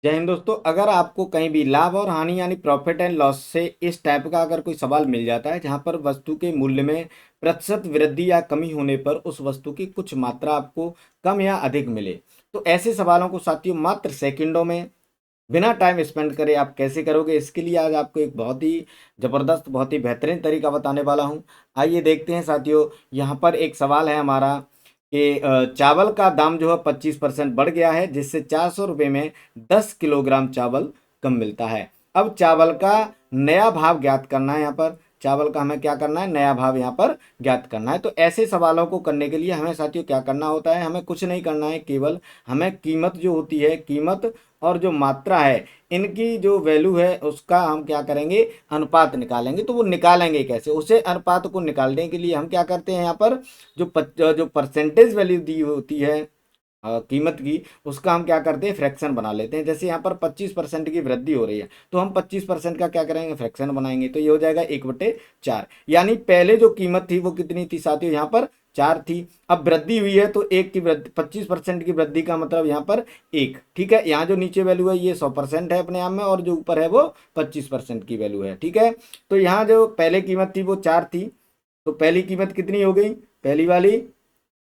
जय हिंद दोस्तों। अगर आपको कहीं भी लाभ और हानि यानी प्रॉफिट एंड लॉस से इस टाइप का अगर कोई सवाल मिल जाता है जहां पर वस्तु के मूल्य में प्रतिशत वृद्धि या कमी होने पर उस वस्तु की कुछ मात्रा आपको कम या अधिक मिले, तो ऐसे सवालों को साथियों मात्र सेकंडों में बिना टाइम स्पेंड करे आप कैसे करोगे, इसके लिए आज आपको एक बहुत ही जबरदस्त बहुत ही बेहतरीन तरीका बताने वाला हूं। आइए देखते हैं साथियों। यहाँ पर एक सवाल है हमारा कि चावल का दाम जो है 25% बढ़ गया है, जिससे 400 रुपये में 10 किलोग्राम चावल कम मिलता है। अब चावल का नया भाव ज्ञात करना है। यहाँ पर चावल का हमें क्या करना है, नया भाव यहाँ पर ज्ञात करना है। तो ऐसे सवालों को करने के लिए हमें साथियों क्या करना होता है, हमें कुछ नहीं करना है, केवल हमें कीमत जो होती है, कीमत और जो मात्रा है, इनकी जो वैल्यू है उसका हम क्या करेंगे, अनुपात निकालेंगे। तो वो निकालेंगे कैसे, उसे अनुपात को निकालने के लिए हम क्या करते हैं, यहाँ पर जो परसेंटेज वैल्यू दी होती है कीमत की, उसका हम क्या करते हैं, फ्रैक्शन बना लेते हैं। जैसे यहाँ पर 25% की वृद्धि हो रही है तो हम 25% का क्या करेंगे, फ्रैक्शन बनाएंगे। तो ये हो जाएगा 1/4। यानी पहले जो कीमत थी वो कितनी थी साथियों, यहाँ पर 4 थी। अब वृद्धि हुई है तो एक की वृद्धि, 25% की वृद्धि का मतलब यहाँ पर 1। ठीक है, यहाँ जो नीचे वैल्यू है ये 100% है अपने आप में, और जो ऊपर है वो 25% की वैल्यू है। ठीक है, तो यहाँ जो पहले कीमत थी वो 4 थी, तो पहली कीमत कितनी हो गई, पहली वाली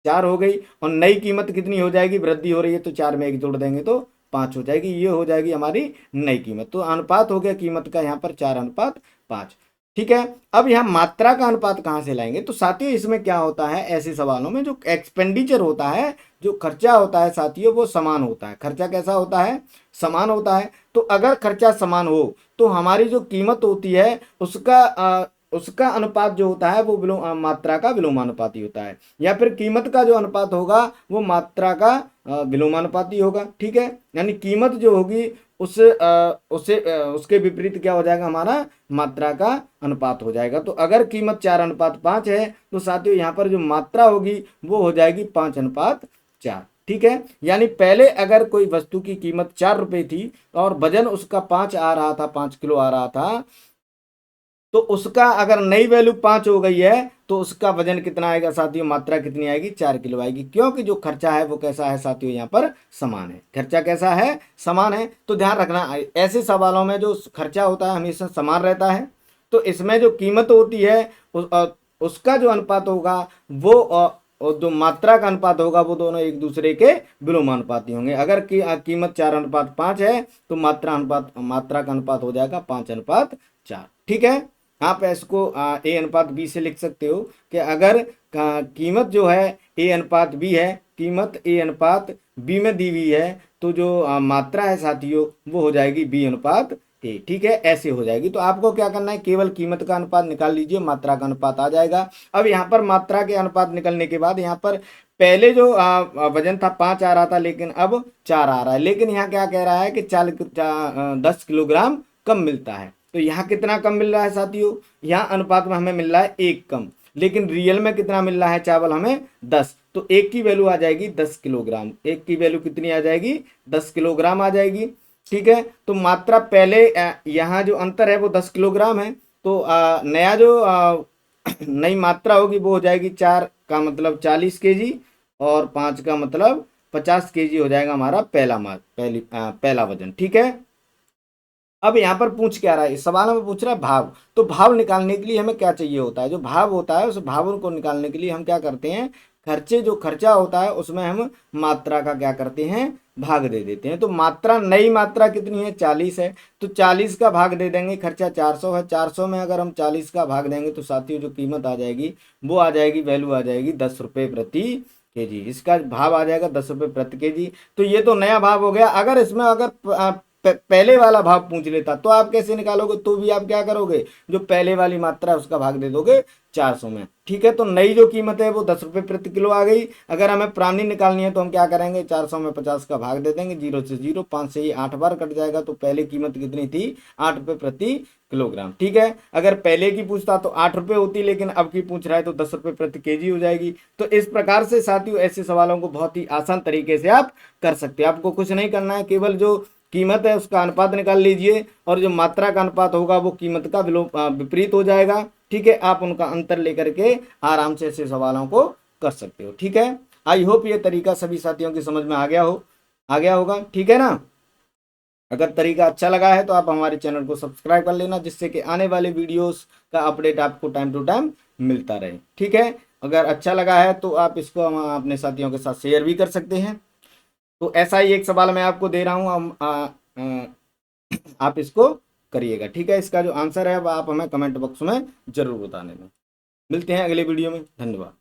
4 हो गई। और नई कीमत कितनी हो जाएगी, वृद्धि हो रही है तो 4 में 1 जोड़ देंगे तो 5 हो जाएगी। ये हो जाएगी हमारी नई कीमत। तो अनुपात हो गया कीमत का यहाँ पर 4:5। ठीक है, अब यहाँ मात्रा का अनुपात कहाँ से लाएंगे, तो साथियों इसमें क्या होता है, ऐसे सवालों में जो एक्सपेंडिचर होता है, जो खर्चा होता है साथियों, वो समान होता है। खर्चा कैसा होता है, समान होता है। तो अगर खर्चा समान हो तो हमारी जो कीमत होती है उसका अनुपात जो होता है वो मात्रा का विलोमानुपाती होता है, या फिर कीमत का जो अनुपात होगा वो मात्रा का विलोमानुपाती होगा। ठीक है, यानी कीमत जो होगी उसके विपरीत क्या हो जाएगा, हमारा मात्रा का अनुपात हो जाएगा। तो अगर कीमत 4:5 है तो साथियों यहाँ पर जो मात्रा होगी वो हो जाएगी 5:4। ठीक है, यानी पहले अगर कोई वस्तु की कीमत 4 रुपए थी और वजन उसका 5 आ रहा था, 5 किलो आ रहा था, तो उसका अगर नई वैल्यू 5 हो गई है तो उसका वजन कितना आएगा साथियों, मात्रा कितनी आएगी, 4 किलो आएगी। क्योंकि जो खर्चा है वो कैसा है साथियों, यहाँ पर समान है। खर्चा कैसा है, समान है। तो ध्यान रखना ऐसे सवालों में जो खर्चा होता है हमेशा समान रहता है। तो इसमें जो कीमत होती है उसका जो अनुपात होगा वो और जो मात्रा का अनुपात होगा वो दोनों एक दूसरे के विलोमानुपाती होंगे। अगर कीमत 4:5 है तो मात्रा का अनुपात हो जाएगा 5:4। ठीक है, आप इसको A/B से लिख सकते हो कि अगर कीमत जो है A/B है, कीमत A/B में दी हुई है, तो जो मात्रा है साथियों वो हो जाएगी B/A। ठीक है, ऐसे हो जाएगी। तो आपको क्या करना है, केवल कीमत का अनुपात निकाल लीजिए, मात्रा का अनुपात आ जाएगा। अब यहाँ पर मात्रा के अनुपात निकलने के बाद यहाँ पर पहले जो वजन था 5 आ रहा था लेकिन अब 4 आ रहा है, लेकिन यहाँ क्या कह रहा है कि 10 किलोग्राम कम मिलता है। तो यहाँ कितना कम मिल रहा है साथियों, यहाँ अनुपात में हमें मिल रहा है 1 कम, लेकिन रियल में कितना मिल रहा है चावल हमें 10। तो एक की वैल्यू आ जाएगी 10 किलोग्राम, एक की वैल्यू कितनी आ जाएगी, 10 किलोग्राम आ जाएगी। ठीक है, तो मात्रा पहले यहाँ जो अंतर है वो 10 किलोग्राम है। तो नया जो नई मात्रा होगी वो हो जाएगी 4 का मतलब 40 kg, और 5 का मतलब 50 kg हो जाएगा हमारा पहला वजन। ठीक है, अब यहाँ पर पूछ क्या रहा है, इस सवाल में पूछ रहा है भाव। तो भाव निकालने के लिए हमें क्या चाहिए होता है, जो भाव होता है उस भाव को निकालने के लिए हम क्या करते हैं, जो खर्चा होता है उसमें हम मात्रा का क्या करते हैं, भाग दे देते हैं। तो मात्रा, नई मात्रा कितनी है, 40 है, तो 40 का भाग दे देंगे। खर्चा 400 है, 400 में अगर हम 40 का भाग देंगे तो साथियों जो कीमत आ जाएगी वो आ जाएगी, वैल्यू आ जाएगी 10 रुपये प्रति केजी। इसका भाव आ जाएगा 10 रुपये प्रति केजी। तो ये तो नया भाव हो गया। अगर इसमें अगर पहले वाला भाव पूछ लेता तो आप कैसे निकालोगे, तो भी आप क्या करोगे, जो पहले वाली मात्रा है उसका भाग दे दोगे 400 में। ठीक है, तो नई जो कीमत है वो 10 रुपये प्रति किलो आ गई। अगर हमें पुरानी निकालनी है तो हम क्या करेंगे, 400 में 50 का भाग दे देंगे, 0 से 0, 5 से ही 8 बार कट जाएगा। तो पहले कीमत कितनी थी, 8 रुपये प्रति किलोग्राम। ठीक है, अगर पहले की पूछता तो 8 रुपये होती, लेकिन अब की पूछ रहा है तो 10 रुपये प्रति केजी हो जाएगी। तो इस प्रकार से साथियों ऐसे सवालों को बहुत ही आसान तरीके से आप कर सकते हैं। आपको कुछ नहीं करना है, केवल जो कीमत है उसका अनुपात निकाल लीजिए, और जो मात्रा का अनुपात होगा वो कीमत का विपरीत हो जाएगा। ठीक है, आप उनका अंतर लेकर के आराम से ऐसे सवालों को कर सकते हो। ठीक है, आई होप ये तरीका सभी साथियों की समझ में आ गया होगा। ठीक है ना। अगर तरीका अच्छा लगा है तो आप हमारे चैनल को सब्सक्राइब कर लेना, जिससे कि आने वाले वीडियोस का अपडेट आपको टाइम टू टाइम मिलता रहे। ठीक है, अगर अच्छा लगा है तो आप इसको अपने साथियों के साथ शेयर भी कर सकते हैं। तो ऐसा ही एक सवाल मैं आपको दे रहा हूँ, आप इसको करिएगा। ठीक है, इसका जो आंसर है वो आप हमें कमेंट बॉक्स में जरूर बताने में। मिलते हैं अगले वीडियो में, धन्यवाद।